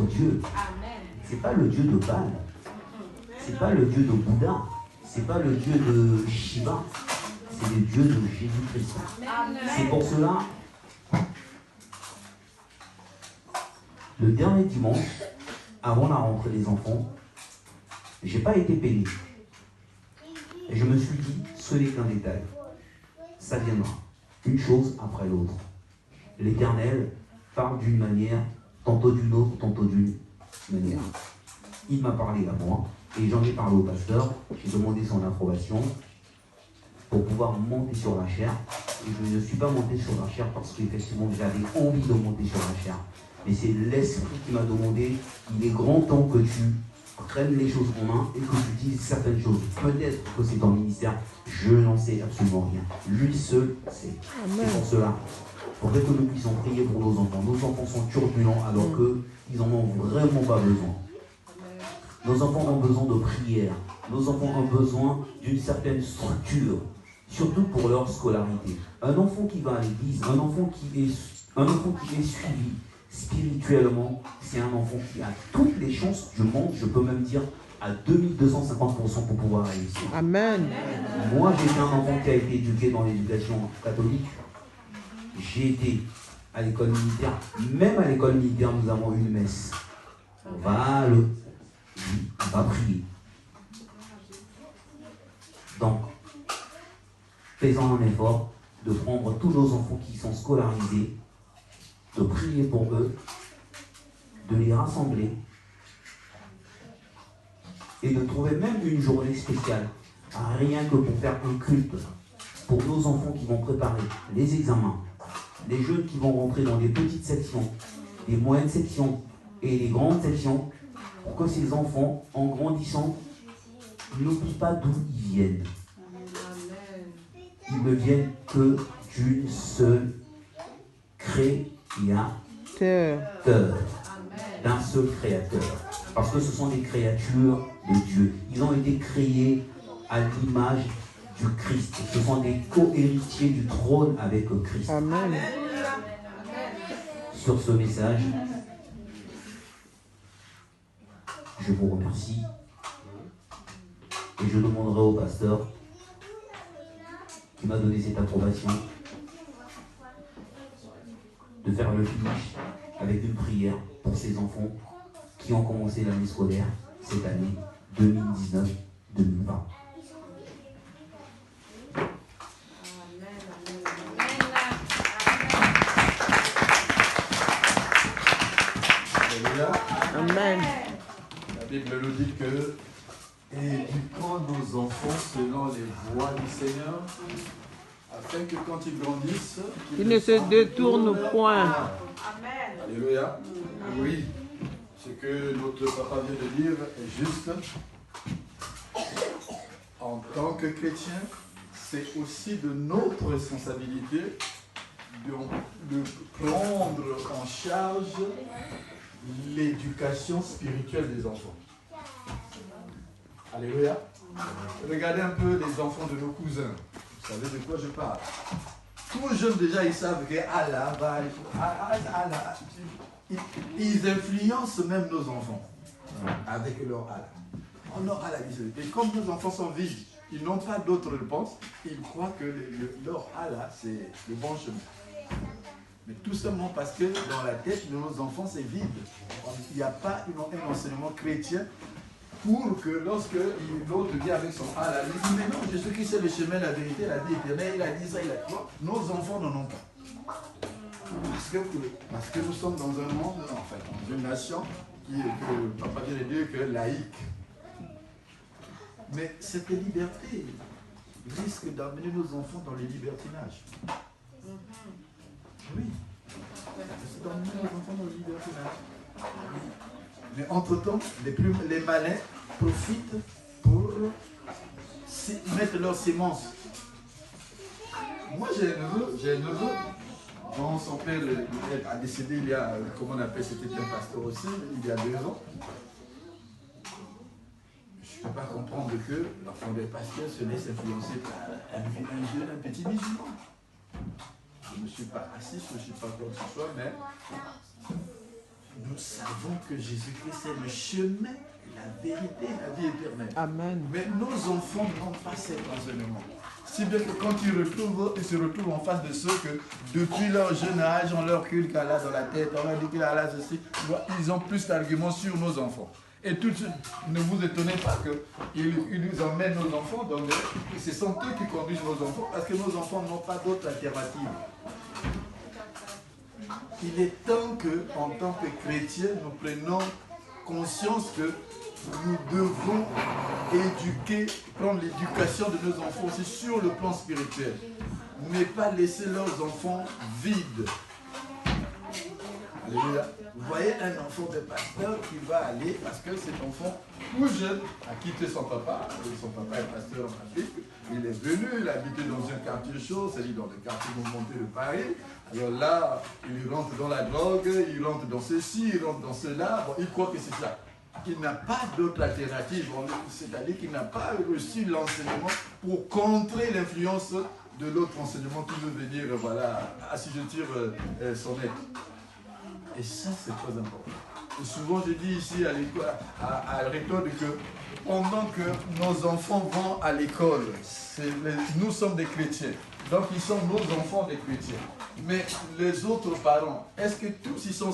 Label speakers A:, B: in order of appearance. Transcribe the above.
A: Dieu. Ce n'est pas le Dieu de Baal. Ce n'est pas le Dieu de Bouddha. Ce n'est pas le Dieu de Shiva. C'est le Dieu de Jésus-Christ. C'est pour cela, le dernier dimanche, avant la rentrée des enfants, je n'ai pas été pénible. Et je me suis dit, ce n'est qu'un détail. Ça viendra. Une chose après l'autre. L'Éternel parle d'une manière, tantôt d'une autre, tantôt d'une manière. Il m'a parlé à moi, et j'en ai parlé au pasteur. J'ai demandé son approbation pour pouvoir monter sur la chair. Et je ne suis pas monté sur la chair parce qu'effectivement j'avais envie de monter sur la chair. Mais c'est l'Esprit qui m'a demandé, il est grand temps que tu prennes les choses en main et que tu dises certaines choses. Peut-être que c'est ton ministère, je n'en sais absolument rien. Lui seul sait. C'est pour cela. Il faudrait que nous puissions prier pour nos enfants. Nos enfants sont turbulents alors qu'ils n'en ont vraiment pas besoin. Nos enfants ont besoin de prière. Nos enfants ont besoin d'une certaine structure, surtout pour leur scolarité. Un enfant qui va à l'église, un enfant qui est suivi spirituellement, c'est un enfant qui a toutes les chances du monde, je peux même dire à 2250% pour pouvoir réussir.
B: Amen.
A: Moi, j'étais un enfant qui a été éduqué dans l'éducation catholique. J'ai été à l'école militaire. Même à l'école militaire, nous avons une messe. On va prier. Donc, faisons un effort de prendre tous nos enfants qui sont scolarisés, de prier pour eux, de les rassembler et de trouver même une journée spéciale, rien que pour faire un culte pour nos enfants qui vont préparer les examens, les jeunes qui vont rentrer dans les petites sections, les moyennes sections et les grandes sections, pour que ces enfants, en grandissant, n'oublient pas d'où ils viennent. Ils ne viennent que d'une seule créature. D'un seul créateur. Parce que ce sont des créatures de Dieu. Ils ont été créés à l'image du Christ. Ce sont des co-héritiers du trône avec Christ.
B: Amen.
A: Sur ce message, je vous remercie. Et je demanderai au pasteur qui m'a donné cette approbation de faire le finish avec une prière pour ces enfants qui ont commencé l'année scolaire cette année 2019-2020.
B: Amen.
C: La Bible nous dit que éduquons nos enfants selon les voies du Seigneur, afin que quand ils grandissent,
B: Ils ne se détournent point.
C: Amen. Alléluia. Oui, ce que notre papa vient de dire est juste. En tant que chrétien, c'est aussi de notre responsabilité de prendre en charge l'éducation spirituelle des enfants. Alléluia. Regardez un peu les enfants de nos cousins. Vous savez de quoi je parle. Tous jeunes déjà, ils savent que Allah va... Allah, ils influencent même nos enfants avec leur Allah. On aura la vision. Et comme nos enfants sont vides, ils n'ont pas d'autre réponse, ils croient que leur Allah, c'est le bon chemin. Mais tout simplement parce que dans la tête de nos enfants, c'est vide. Il n'y a pas un enseignement chrétien pour que lorsque l'autre vient avec son Allah, il dit mais non, Jésus-Christ c'est le chemin, la vérité, la vie éternelle, il a dit ça, il a dit. Nos enfants n'en ont pas. Parce que nous sommes dans un monde, en fait, dans une nation que papa vient de dire que laïque. Mais cette liberté risque d'amener nos enfants dans le libertinage. Oui. C'est d'amener nos enfants dans le libertinage. Mais entre-temps, les malins profitent pour mettre leur sémence. Moi, j'ai un neveu, dont son père a décédé il y a, comment on appelle, c'était un pasteur aussi, il y a 2 ans. Je ne peux pas comprendre que l'enfant des pasteurs se laisse influencer par un petit musulman. Je ne me suis pas assis, je ne suis pas quoi que ce soit, mais nous savons que Jésus-Christ est le chemin, la vérité, la vie éternelle.
B: Amen.
C: Mais nos enfants n'ont pas cet enseignement. Si bien que quand ils se retrouvent en face de ceux que, depuis leur jeune âge, on leur cule qu'Allah dans la tête, on leur dit qu'Allah ceci, ils ont plus d'arguments sur nos enfants. Et tout de suite, ne vous étonnez pas qu'ils nous emmènent nos enfants, donc ce sont eux qui conduisent nos enfants, parce que nos enfants n'ont pas d'autre alternative. Il est temps que, en tant que chrétiens, nous prenions conscience que nous devons éduquer, prendre l'éducation de nos enfants aussi sur le plan spirituel. Ne pas laisser leurs enfants vides. Alléluia. Vous voyez un enfant de pasteur qui va aller, parce que cet enfant tout jeune a quitté son papa est pasteur en Afrique, il est venu, il habite dans un quartier chaud, c'est-à-dire dans le quartier mouvementé de Paris. Alors là, il rentre dans la drogue, il rentre dans ceci, il rentre dans cela, bon, il croit que c'est ça. Il n'a pas d'autre alternative, c'est-à-dire qu'il n'a pas reçu l'enseignement pour contrer l'influence de l'autre enseignement qui veut venir, voilà, assujettir son être. Et ça, c'est très important. Et souvent, je dis ici à l'école, à l'école que pendant que nos enfants vont à l'école, nous sommes des chrétiens. Donc, ils sont nos enfants des chrétiens. Mais les autres parents, est-ce que tous ils sont